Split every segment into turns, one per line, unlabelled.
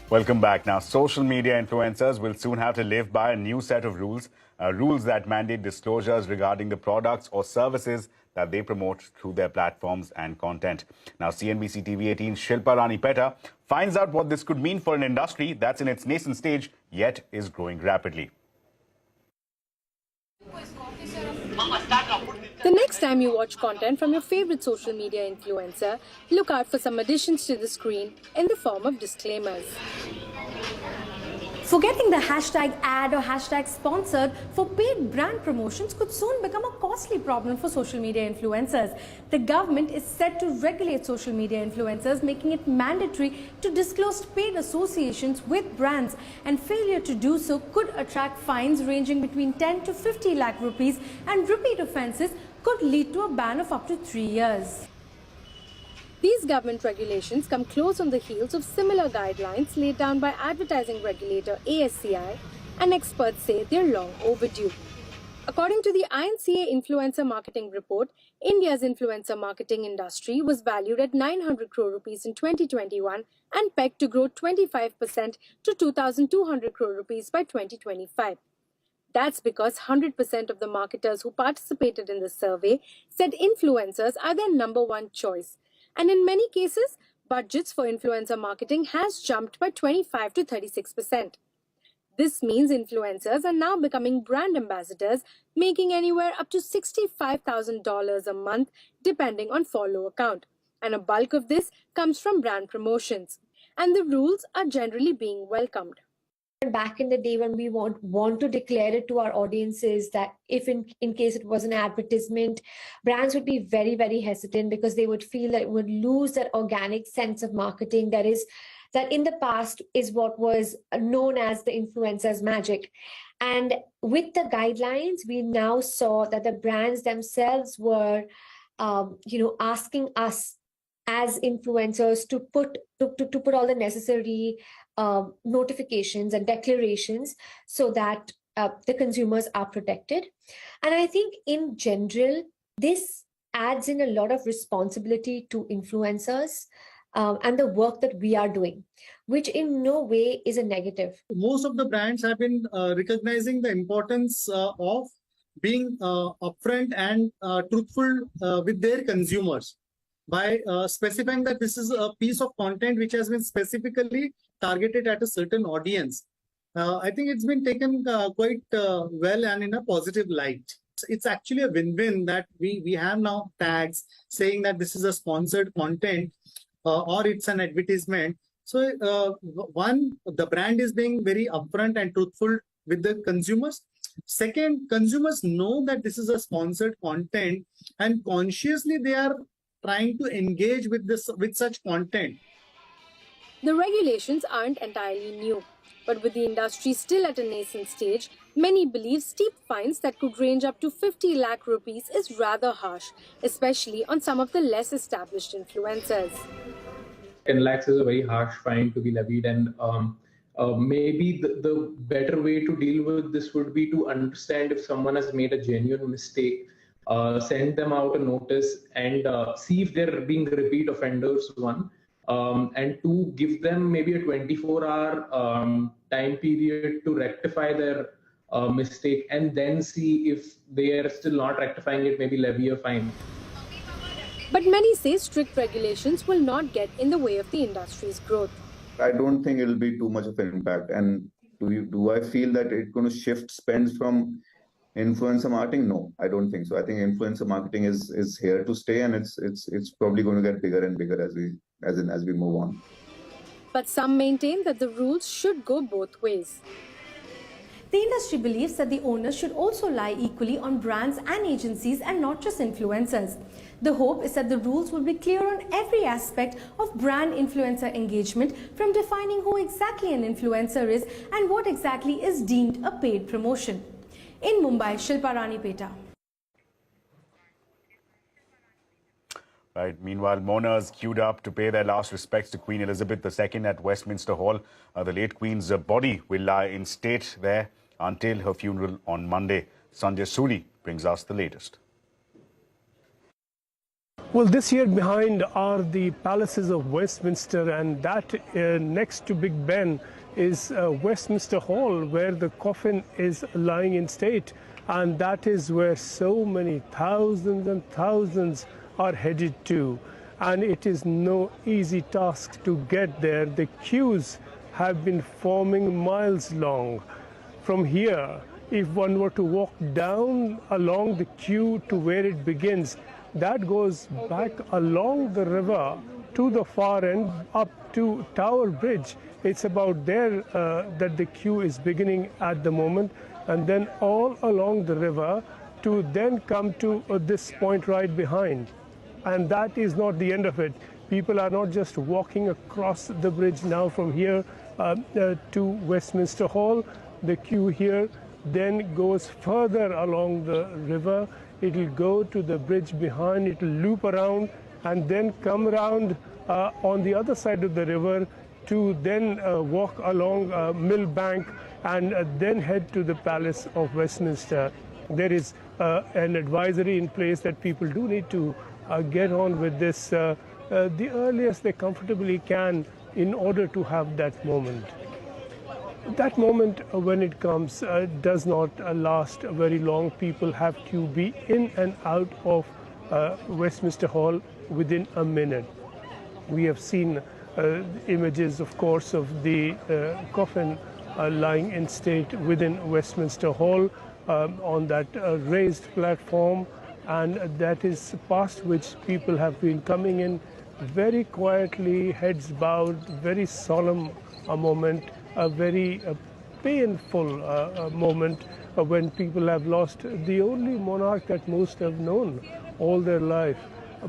Welcome back. Now, social media influencers will soon have to live by a new set of rules, rules that mandate disclosures regarding the products or services that they promote through their platforms and content. Now, CNBC TV18 Shilpa Rani Petta finds out what this could mean for an industry that's in its nascent stage, yet is growing rapidly.
The next time you watch content from your favorite social media influencer, look out for some additions to the screen in the form of disclaimers.
Forgetting the hashtag ad or hashtag sponsored for paid brand promotions could soon become a costly problem for social media influencers. The government is set to regulate social media influencers, making it mandatory to disclose paid associations with brands, and failure to do so could attract fines ranging between 10 to 50 lakh rupees, and repeat offences could lead to a ban of up to 3 years.
These government regulations come close on the heels of similar guidelines laid down by advertising regulator ASCI, and experts say they're long overdue. According to the INCA Influencer Marketing Report, India's influencer marketing industry was valued at 900 crore rupees in 2021 and pegged to grow 25% to 2,200 crore rupees by 2025. That's because 100% of the marketers who participated in the survey said influencers are their number one choice. And in many cases, budgets for influencer marketing has jumped by 25 to 36%. This means influencers are now becoming brand ambassadors, making anywhere up to $65,000 a month, depending on follower count. And a bulk of this comes from brand promotions. And the rules are generally being welcomed.
Back in the day, when we want to declare it to our audiences that if in case it was an advertisement, brands would be very, very hesitant because they would feel that it would lose that organic sense of marketing that in the past is what was known as the influencer's magic. And with the guidelines, we now saw that the brands themselves were asking us as influencers to put all the necessary notifications and declarations so that the consumers are protected. And I think in general, this adds in a lot of responsibility to influencers and the work that we are doing, which in no way is a negative.
Most of the brands have been recognizing the importance of being upfront and truthful with their consumers by specifying that this is a piece of content which has been specifically targeted at a certain audience. I think it's been taken quite well and in a positive light. It's actually a win-win that we have now tags saying that this is a sponsored content or it's an advertisement. So one, the brand is being very upfront and truthful with the consumers. Second, consumers know that this is a sponsored content and consciously they are trying to engage with such content.
The regulations aren't entirely new, but with the industry still at a nascent stage, many believe steep fines that could range up to 50 lakh rupees is rather harsh, especially on some of the less established influencers.
10 lakhs is a very harsh fine to be levied, and maybe the better way to deal with this would be to understand if someone has made a genuine mistake, send them out a notice and see if they're being repeat offenders, one. And two, give them maybe a 24-hour time period to rectify their mistake, and then see if they are still not rectifying it, maybe levy a fine.
But many say strict regulations will not get in the way of the industry's growth.
I don't think it'll be too much of an impact. And do I feel that it's going to shift spends from influencer marketing? No, I don't think so. I think influencer marketing is here to stay, and it's probably going to get bigger and bigger as we move on.
But some maintain that the rules should go both ways.
The industry believes that the onus should also lie equally on brands and agencies and not just influencers. The hope is that the rules will be clear on every aspect of brand influencer engagement, from defining who exactly an influencer is and what exactly is deemed a paid promotion. In Mumbai, Shilpa Rani Petta.
Right. Meanwhile, mourners queued up to pay their last respects to Queen Elizabeth II at Westminster Hall. The late Queen's body will lie in state there until her funeral on Monday. Sanjay Suri brings us the latest.
Well, this here behind are the palaces of Westminster, and that next to Big Ben is Westminster Hall, where the coffin is lying in state. And that is where so many thousands and thousands are headed to. And it is no easy task to get there. The queues have been forming miles long. From here, if one were to walk down along the queue to where it begins, that goes back along the river to the far end up to Tower Bridge. It's about there that the queue is beginning at the moment, and then all along the river to then come to this point right behind. And that is not the end of it. People are not just walking across the bridge now from here to Westminster Hall. The queue here then goes further along the river. It will go to the bridge behind, it will loop around and then come around on the other side of the river to then walk along Millbank and then head to the Palace of Westminster. There is an advisory in place that people do need to get on with this the earliest they comfortably can in order to have that moment. That moment, when it comes, does not last very long. People have to be in and out of Westminster Hall within a minute. We have seen images, of course, of the coffin lying in state within Westminster Hall on that raised platform, and that is past which people have been coming in very quietly, heads bowed, very solemn a moment, a very painful moment when people have lost the only monarch that most have known all their life.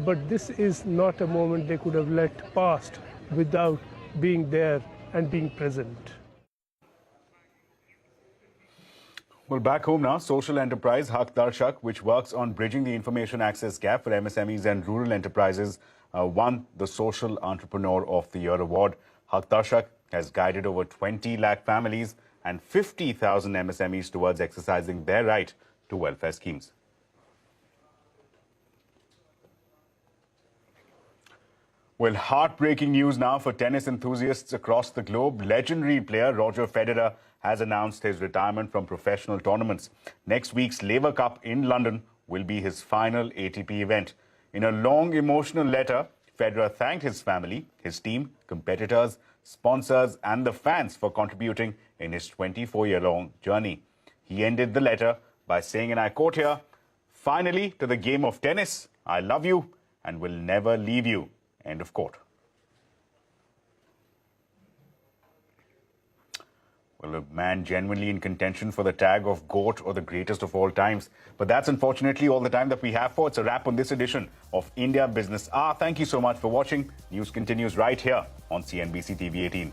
But this is not a moment they could have let pass without being there and being present.
Well, back home now, social enterprise Haq Darshak, which works on bridging the information access gap for MSMEs and rural enterprises, won the Social Entrepreneur of the Year award. Haq Darshak has guided over 20 lakh families and 50,000 MSMEs towards exercising their right to welfare schemes. Well, heartbreaking news now for tennis enthusiasts across the globe. Legendary player Roger Federer has announced his retirement from professional tournaments. Next week's Laver Cup in London will be his final ATP event. In a long emotional letter, Federer thanked his family, his team, competitors, sponsors and the fans for contributing in his 24-year-long journey. He ended the letter by saying, and I quote here, "Finally, to the game of tennis, I love you and will never leave you." End of quote. Well, a man genuinely in contention for the tag of GOAT or the greatest of all times. But that's unfortunately all the time that we have for. It's a wrap on this edition of India Business Hour. Thank you so much for watching. News continues right here on CNBC TV 18.